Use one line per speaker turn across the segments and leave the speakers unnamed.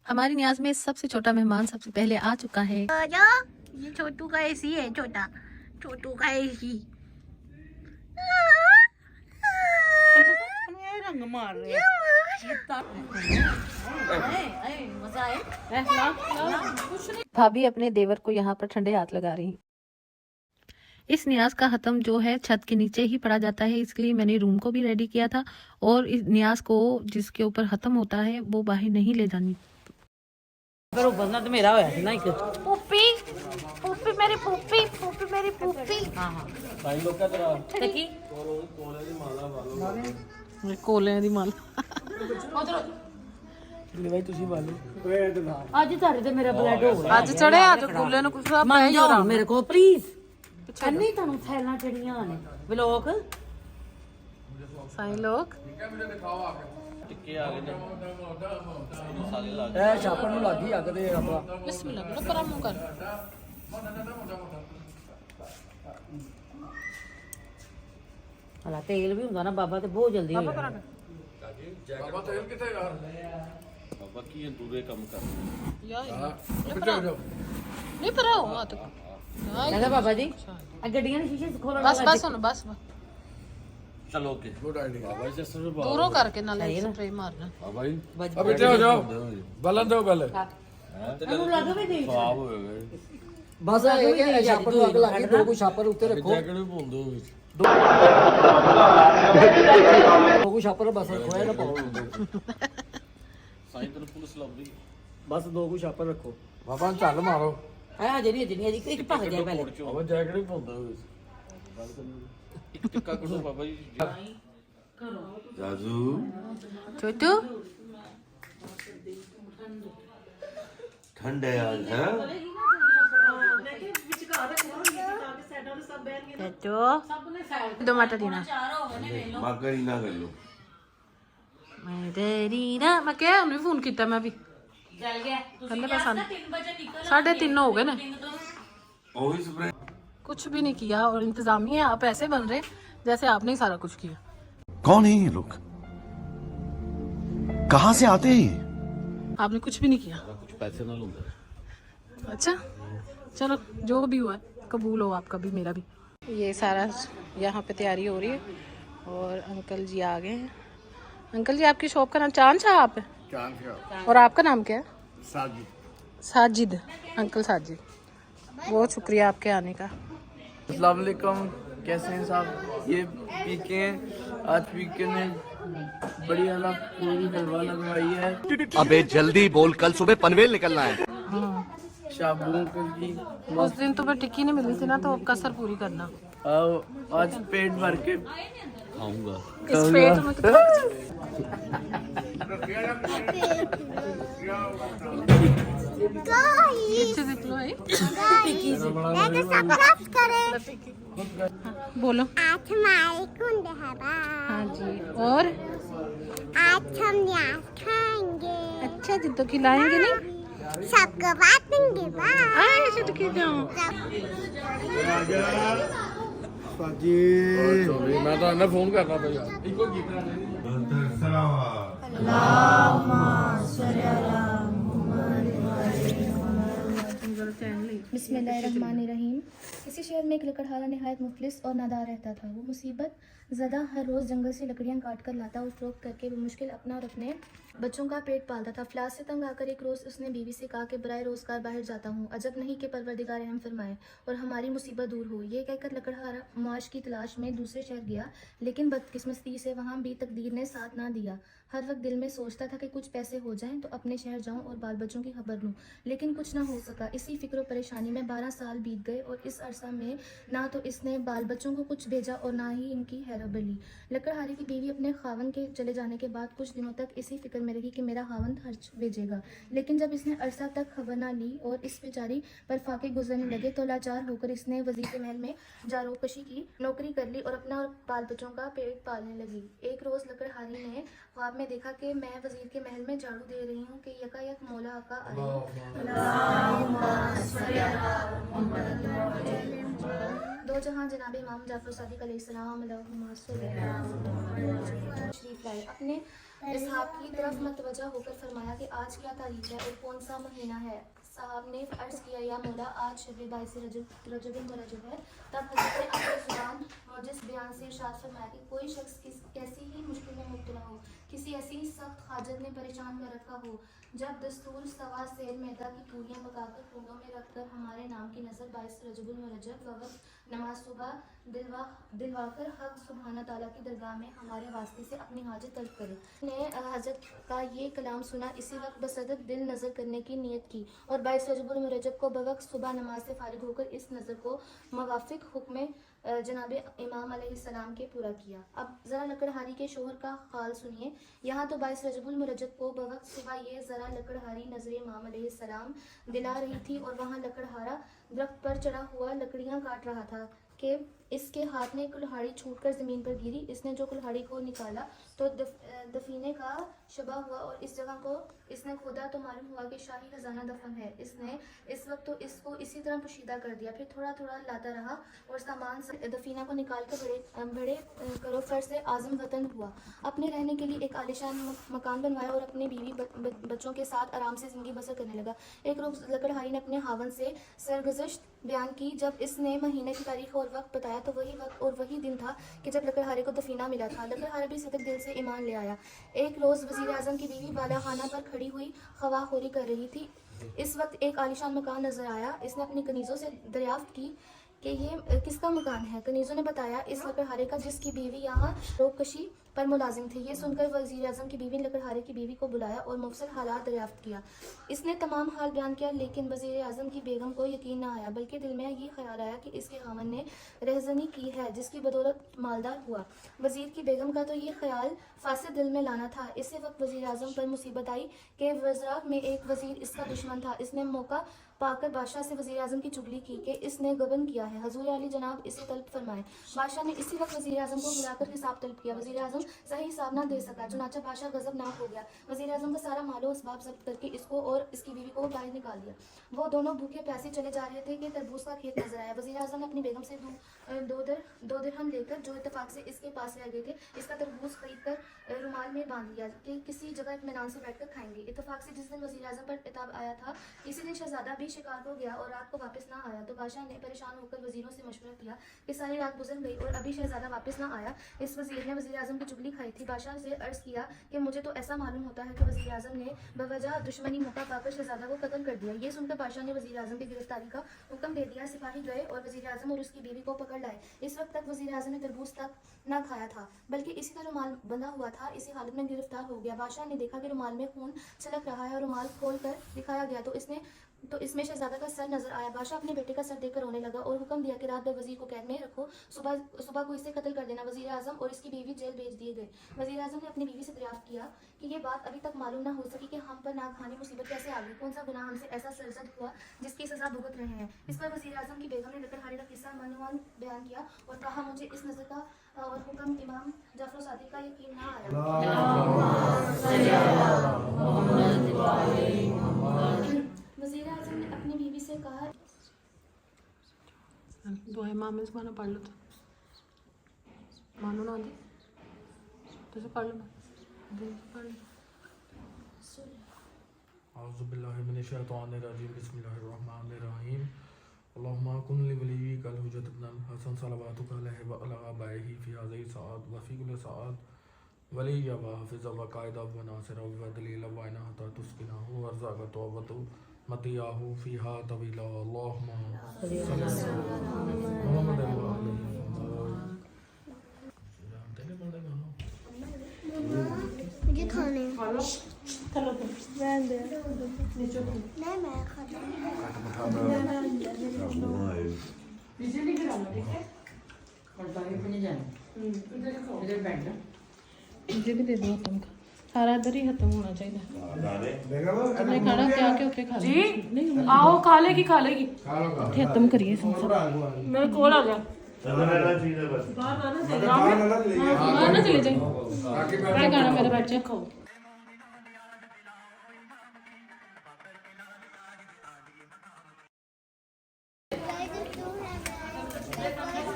हमारी न्याज में सबसे छोटा मेहमान सबसे पहले आ चुका है।
ये छोटू का एसी है, छोटा छोटू का एसी। रंग मार रहे
भाभी अपने देवर को यहाँ पर ठंडे हाथ लगा रही। इस न्याज का खत्म जो है छत के नीचे ही पड़ा जाता है, इसके लिए मैंने रूम को भी रेडी किया था। और इस न्याज को जिसके ऊपर खत्म होता है वो बाहर नहीं ले जानी।
पर ऊपर तो मेरा होया ना एक पुप्पी पुप्पी मेरी पुप्पी पुप्पी मेरी पुप्पी। हां हां भाई लोग का तेरा ते की कोले दी माला वालो
कोले दी माला
ले भाई तुसी वालो आज तारे ते मेरा ब्लड हो गया।
आज चढ़े आ तो कोले नु कुछ आप
मान जाओ मेरे को प्लीज। अन्नी तनु थैला चढ़ियां ने व्लॉग
साईं लोग
टिक्के आ गए ने मसाले ला
ए छापण नु लागी अग दे आपा
बिस्मिल्लाह बोलो पर मुंह कर।
हला तेल भी हुंदा ना बाबा ते बहुत जल्दी हो जाता।
बाबा तेल किथे यार बाबा की दूरे काम कर
यार नहीं पर आओ आ तो
कहंदा बाबा जी आ गड्डियां दे शीशे खोलण
बस बस सुनो बस
चलो ओके गुड आईडिया बाबा जी सर
दूरों करके ना ले स्प्रे मारना।
बाबा जी
अब इतने हो जाओ बलन दो पहले
अनु लग भी दे
खराब हो गए
बस ये छापण नु अग लगी दो को छापर उत्ते रखो
जैकेट भी भूल दो
दो को छापर बस खोया ना पाओ
साईं तेरे पुलिस लग
बस दो को छापर रखो
बाबा चल मारो
आ जनी जनी एक भग जाए पहले
अब जैकेट भी भूल दो
एक टिक्का करो बाबा जी राजू
छोटू
ठंड है आज है
छोटू दो मटर दीना
मगर ना कर लो
मेरे रीना मैं क्या उन्हें फोन किया मैं भी
चल गया
कहने का 3:30 हो गए ना।
ओही स्प्रे
कुछ भी नहीं किया और इंतजामिया आप ऐसे बन रहे जैसे आपने ही सारा कुछ किया।
कौन है ये लोग? कहां से आते हैं ये?
आपने कुछ भी नहीं किया।
कुछ पैसे ना लूंगा
अच्छा चलो जो भी हुआ कबूल हो आपका भी मेरा भी। ये सारा यहाँ पे तैयारी हो रही है और अंकल जी आ गए हैं। अंकल जी आपकी शॉप का नाम चांद साहब है और आपका नाम क्या है? साजिद। अंकल साजिद बहुत शुक्रिया आपके आने का।
अस्सलाम वालेकुम, कैसे हैं साहब? ये पीके हैं, आज पीके ने बड़ी वाला पूरी हलवा लगवाई है।
अबे जल्दी बोल, कल सुबह पनवेल निकलना है।
शाबुओं की
उस दिन तो मैं टिक्की नहीं मिली थी ना तो अब कसर पूरी करना।
आज पेट भर के
खाऊंगा
इस पेट में बोलो। हाँ जी और
आज हम न्याज खाएंगे,
अच्छा जी तो खिलाएंगे नहीं
सबको बांटेंगे।
आए तो क्यों
मैं तो इन्हें फोन करना था यार इको
बिस्मिल्लाहिर्रहमानिर्रहीम। किसी शहर में एक लकड़हारा नहायत मुफलिस और नादार रहता था। वो मुसीबत ज़दा हर रोज़ जंगल से लकड़ियाँ काट कर लाता और फ़रोख्त करके वो मुश्किल अपना और अपने बच्चों का पेट पालता था। अफलास से तंग आकर एक रोज़ उसने बीवी से कहा कि बराए रोज़गार बाहर जाता हूँ, अजब नहीं कि परवरदिगार रहम फरमाए और हमारी मुसीबत दूर हो। ये कहकर लकड़हारा माश की तलाश में दूसरे शहर गया, लेकिन बदकिस्मती से वहाँ भी तकदीर ने साथ ना दिया। हर वक्त दिल में सोचता था कि कुछ पैसे हो जाएं तो अपने शहर जाऊं और बाल बच्चों की खबर लूं, लेकिन कुछ ना हो सका। इसी फिक्र और परेशानी में 12 साल बीत गए और इस अरसा में ना तो इसने बाल बच्चों को कुछ भेजा और ना ही इनकी हैरबली। लकड़हारे की बीवी अपने खावन के चले जाने के बाद कुछ दिनों तक इसी फिक्र में रही कि मेरा खावन खर्च भेजेगा, लेकिन जब इसने अरसा तक खबर ना ली और इस बेचारी पर फाके गुजरने लगे तो लाचार होकर इसने वजीर के महल में जारोकशी की नौकरी कर ली और अपना और बाल बच्चों का पेट पालने लगी। एक रोज़ लकड़हारी ने ख्वाब में देखा कि मैं वजीर के महल में झाड़ू दे रही हूँ कि यकायक मौला आका आए। दो जहां जनाब इमाम जाफर सादिक अलैहिस्सलाम शरीफ लाए। अपने इसहाब की तरफ मतवजा होकर फरमाया कि आज क्या तारीख है और कौन सा महीना है। साहब ने अर्ज़ किया, या मौला आज शब 22 रजब है। तब हज़रत अपने ज़ुबान मुजिज़ बयान से इरशाद फरमाया कि कोई शख्स कैसी ही मुश्किल में मुब्तला हो, किसी ऐसी सख्त हाजत ने परेशान कर रखा हो, जब दस्तूर सवा सेल मैदा की पूरियाँ पकाकर कुंडों में रखकर हमारे नाम की नज़र 22 रजब वक़्त नमाज सुबह दिलवाकर हक सुबहाना ताला की दरगाह में हमारे वास्ते से अपनी हाजत तलब करे। ने हज़रत का ये कलाम सुना, इसी वक्त बसदत दिल नज़र करने की नीयत की और 22 रजब को बवक्त सुबह नमाज से फारिग होकर इस नज़र को मवाफिक हुक्म जनाब इमाम अलैहिस्सलाम के पूरा किया। अब ज़रा लकड़हारी के शोहर का हाल सुनिए। यहाँ तो 22 रजब को बवक्त सुबह ये ज़रा लकड़हारी नज़र इमाम अलैहिस्सलाम दिला रही थी और वहाँ लकड़हारा दरख्त पर चढ़ा हुआ लकड़ियाँ काट रहा था कि इसके हाथ में कुल्हाड़ी छूटकर ज़मीन पर गिरी। इसने जो कुल्हाड़ी को निकाला तो दफीने का शबा हुआ और इस जगह को इसने खोदा तो मालूम हुआ कि शाही खजाना दफन है। इसने इस वक्त तो इसको इसी तरह पोशीदा कर दिया। फिर थोड़ा थोड़ा लाता रहा और सामान से दफीना को निकाल कर बड़े करो फर से आज़म वतन हुआ। अपने रहने के लिए एक आलिशान मकान बनवाया और अपने बीवी बच्चों के साथ आराम से ज़िंदगी बसर करने लगा। एक रोज़ लकड़हारी ने अपने हावन से सरगुज़श्त बयान की। जब इसने महीने की तारीख और वक्त बताया तो वही वक्त और वही दिन था कि जब लकड़हारे को दफीना मिला था। लकड़हारा भी सदक दिल से ईमान ले आया। एक रोज़ वज़ीर आज़म की बीवी बाला खाना पर खड़ी हुई खवाखोरी कर रही थी। इस वक्त एक आलिशान मकान नजर आया। इसने अपनी कनीज़ों से दरियाफ्त की कि ये किसका मकान है। कनीज़ों ने बताया इस लकड़हारे का, जिसकी बीवी यहाँ रोकशी पर मुलाजिम थी। ये सुनकर वज़ीर आज़म की बीवी ने लकड़हारे की बीवी को बुलाया और मुफसल हालात दरियाफ्त किया। इसने तमाम हाल बयान किया, लेकिन वज़ीर आज़म की बेगम को यकीन न आया, बल्कि दिल में ये ख्याल आया कि इसके खामन ने रहज़नी की है जिसकी बदौलत मालदार हुआ। वज़ीर की बेगम का तो ये ख्याल फासिद दिल में लाना था। इसी वक्त वज़ीर आज़म पर मुसीबत आई कि वज़रा में एक वज़ीर इसका दुश्मन था। इसने मौका पाकर बादशाह से वज़ीर आज़म की चुगली की कि इसने गबन किया है, हजूर अली जनाब इसे तलब फरमाए। बादशाह ने इसी वक्त वज़ीर आज़म को बुलाकर हिसाब तलब किया। वज़ीर आज़म सही हिसाब ना दे सका, चुनाचा बादशाह गज़बनाक हो गया। वज़ीर आज़म का सारा मालो असबाब जब्त करके इसको और इसकी बीवी को बाहर निकाल दिया। वो दोनों भूखे प्यासे चले जा रहे थे कि तरबूज का खेत नजर आया। वज़ीर आज़म ने अपनी बेगम से दो दिरहम लेकर, जो इत्तेफाक से इसके पास रह गए थे, इसका तरबूज खरीद कर रुमाल में बांध लिया कि किसी जगह इत्मीनान से बैठकर खाएंगे। इत्तेफाक से जिस दिन वज़ीर आज़म पर इताब आया था, इसी दिन शहजादा भी शिकार हो गया और रात को वापस ना आया। तो बादशाह ने परेशान होकर वज़ीरों से मशवरा किया कि सारी रात गुजर गई और अभी शहजादा वापस ना आया। इस वज़ीर ने वज़ीर आज़म की चुगली खाई थी। बादशाह से अर्ज़ किया कि मुझे तो ऐसा मालूम होता है कि वज़ीर आज़म ने बवजह दुश्मनी मौका पाकर शहजादा को कत्ल कर दिया। ये सुनकर बादशाह ने वज़ीर आज़म की गिरफ्तारी का हुक्म दे दिया। सिपाही गए और वज़ीर आज़म और उसकी बीवी को पकड़ लाए। इस वक्त तक वज़ीर आज़म ने तरबूज तक ना खाया था, बल्कि इसी का रुमाल बंधा हुआ था। इसी हालत में गिरफ्तार हो गया। बादशाह ने देखा कि रुमाल में खून छलक रहा है और रुमाल खोल कर दिखाया गया तो इसमें शहजादा का सर नजर आया। बादशाह अपने बेटे का सर देखकर रोने लगा और हुक्म दिया कि रात भर वज़ीर को कैद में रखो, सुबह को इसे कत्ल कर देना। वज़ीर आज़म और इसकी बीवी जेल भेज दिए गए। वज़ीर आज़म ने अपनी बीवी से दरियाफ्त किया कि ये बात अभी तक मालूम ना हो सकी कि हम पर नागहानी मुसीबत कैसे आ गई, कौन सा गुनाह हमसे ऐसा सरजद हुआ जिसकी सज़ा भुगत रहे हैं। इस पर वज़ीर आज़म की बेगम ने लकड़हारे का किस्सा मनोवान बयान किया और कहा, मुझे इस नज़र का और हुक्म इमाम जाफर सादिक का यकीन ना आया। वज़ीर आज़म ने अपनी बीवी से कहा,
दुआ इमाम में मानो पढ़ लो तो मानो ना आती तो पढ़ लो पढ़ लो।
औज़ुबिल्लाहि मिनश्शैतानिर्रजीम बिस्मिल्लाहिर्रहमानिर्रहीम। अल्लाहुम्मा कुन लि वलिय्यिकल हुज्जत इब्न हसन सलवातुका अलैहि व अला आबाइही फी हाज़िहि सआत व फी कुल्लि सआत वलिय्या व हाफ़िज़ा व क़ाइदा व नासिरा व दलीला व इना हत्ता तुस्किनहु व अर्ज़ाक़ा तौबतु मतियाहु फ़ीहा तवीला। अल्लाहुम्मा सल्लि अला मुहम्मद व आलिहि
मुझे खाने नहीं, मैं खाता
मुझे भी दे दो खत्म का सारा इधर ही खत्म होना चाहिए। अपने खाना क्या के उत्ते खा जी नहीं आओ खा लेगी खत्म करिए मेरे कोल आ गया बाहर ना चले जाए क्या खाना मेरे बच्चे खाओ।
है।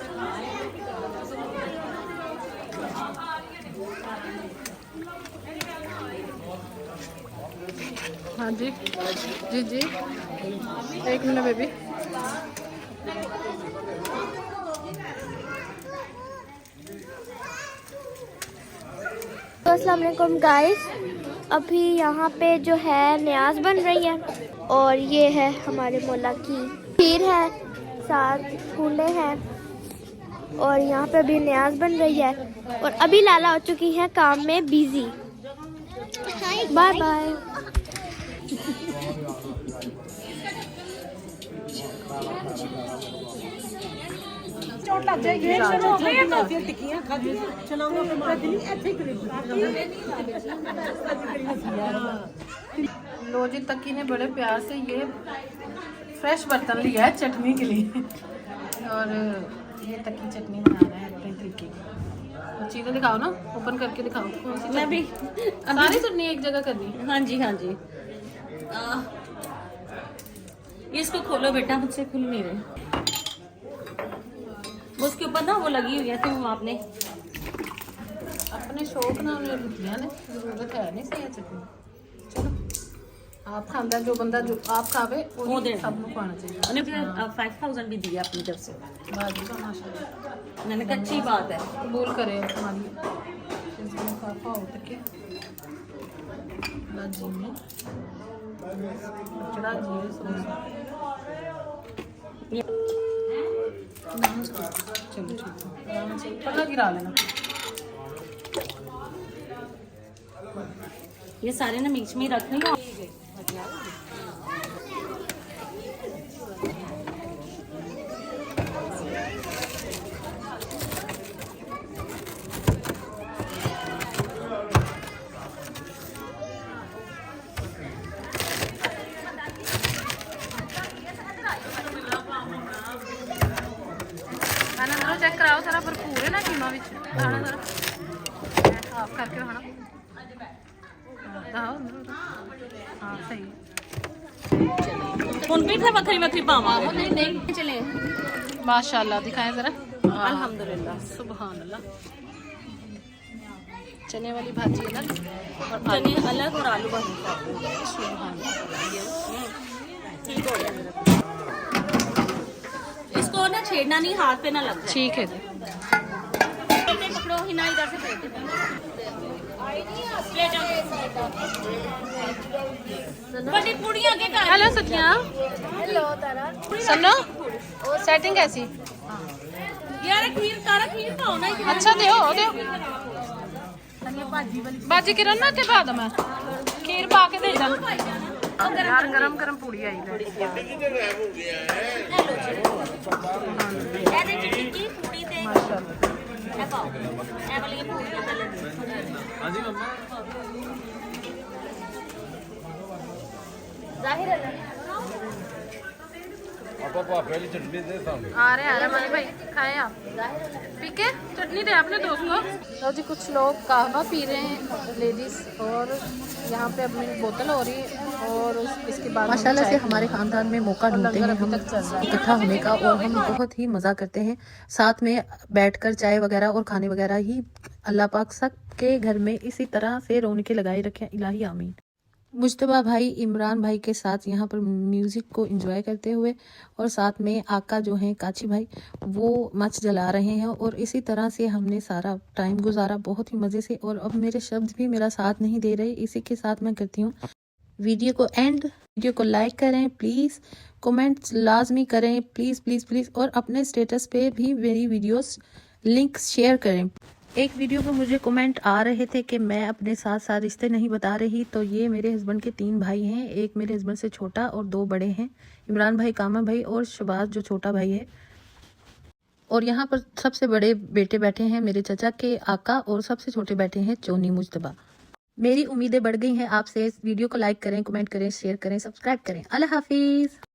हाँ जी जी जी, एक मिनट बेबी।
तो अस्सलाम वालेकुम गाइस, अभी यहाँ पे जो है न्याज बन रही है और ये है हमारे मौला की खीर है, साथ फूले हैं और यहाँ पे अभी न्याज बन रही है और अभी लाला हो चुकी है काम में बिजी। Bye bye.
लो जी, तकी ने बड़े प्यार से ये फ्रेश बर्तन लिया है चटनी के लिए और ये तकी चटनी बना रहे हैं अपने तरीके की। तो चीज़ें दिखाओ ना, ओपन करके दिखाओ कौन सी
मैं भी
सारी चटनी एक जगह करनी है।
हाँ जी हाँ जी। इसको खोलो बेटा, मुझसे खुल नहीं रहे। उसके ऊपर ना वो लगी हुई है, तुम आपने
अपने शौक ना उन्हें रुकिया ने जरूरत है नहीं सही चटनी। चलो आप खांदा जो बंदा जो आप खावे वो
देना।
सब को खाना चाहिए।
उन्हें फिर 5000 भी दिया अपनी तरफ से।
बाजी का माशाल्लाह,
मैंने कहा अच्छी बात है।
कबूल करे हमारी इसमें खाफा हो तक बाजी में चढ़ा जी सॉस। चलो ठीक है, आराम से पता गिरा लेना।
ये सारे ना बीच में ही रख रही हूँ।
खाना चेक कराओ सारा भरपूर है ना कीमा विच खाना सारा साफ करके खाना। हाँ सही
ਹੁਣ ਵੀ ਫਿਰ ਵੱਖਰੀ ਵੱਖਰੀ ਪਾਵਾਂਗੇ।
नहीं नहीं चले माशाल्लाह दिखाएं जरा।
अल्हम्दुलिल्लाह।
सुभान अल्लाह। चने वाली भाजी अलग और
चने अलग और आलू भाजी।
सुभान
ठीक हो गया मेरा। इसको ना छेड़ना नहीं, हाथ पे ना लग जाए।
ठीक है जी।
पकड़ो ही ना, इधर से ले जाओ। बड़ी पूड़ियां के कर।
हेलो सतिया,
हेलो तारा।
सुनो सेटिंग कैसी?
यार खीर तारा खीर पाओ ना।
अच्छा दियो दियो बाजी किरण ना के बाद मैं खीर पा के दे दा यार। गरम गरम पूड़ी आई ले।
ਇਹਦੇ ਚ ਟਿੱਕੀ ਪੂੜੀ ਤੇ
माशाल्लाह।
ਇਹ ਪਾਓ। ਇਹ ਵਾਲੀ ਪੂੜੀਆਂ ਤੇ ਲੈ
ਹਾਂਜੀ ਮੰਮਾ
ਜ਼ਾਹਿਰ ਹੈ।
ਆਪਾਂ ਭਾਪੇ ਵਾਲੀ ਚਟਨੀ ਦੇ ਸਾਹਮਣੇ
आ रहे मानी भाई, खाएं आप पी के चटनी दे अपने दोस्त को। तो जी कुछ लोग कहवा पी रहे हैं लेडीज और यहाँ पे अब मेरी बोतल हो रही है और इसके बाद
माशाल्लाह से हमारे खानदान में मौका ढूंढते हैं हम इकट्ठा होने का और हम बहुत ही मज़ा करते हैं साथ में बैठकर चाय वगैरह और खाने वगैरह ही। अल्लाह पाक सब के घर में इसी तरह से रौनकें लगाए रखें, इलाही आमीन। मुज्तबा भाई इमरान भाई के साथ यहाँ पर म्यूज़िक को एंजॉय करते हुए और साथ में आका जो हैं काची भाई वो मच जला रहे हैं और इसी तरह से हमने सारा टाइम गुजारा बहुत ही मज़े से। और अब मेरे शब्द भी मेरा साथ नहीं दे रहे, इसी के साथ मैं करती हूँ वीडियो को एंड। वीडियो को लाइक करें प्लीज़, कमेंट्स लाजमी करें प्लीज़ प्लीज़ प्लीज़ और अपने स्टेटस पे भी मेरी वीडियोस लिंक शेयर करें। एक वीडियो में मुझे कमेंट आ रहे थे कि मैं अपने साथ साथ रिश्ते नहीं बता रही, तो ये मेरे हस्बैंड के 3 भाई हैं, एक मेरे हस्बैंड से छोटा और 2 बड़े हैं, इमरान भाई, कामा भाई और शबाज जो छोटा भाई है। और यहाँ पर सबसे बड़े बेटे बैठे हैं मेरे चचा के आका और सबसे छोटे बैठे हैं चोनी मुज्तबा। मेरी उम्मीदें बढ़ गई हैं आपसे। इस वीडियो को लाइक करें, कमेंट करें, शेयर करें, सब्सक्राइब करें। अल्लाह हाफिज़।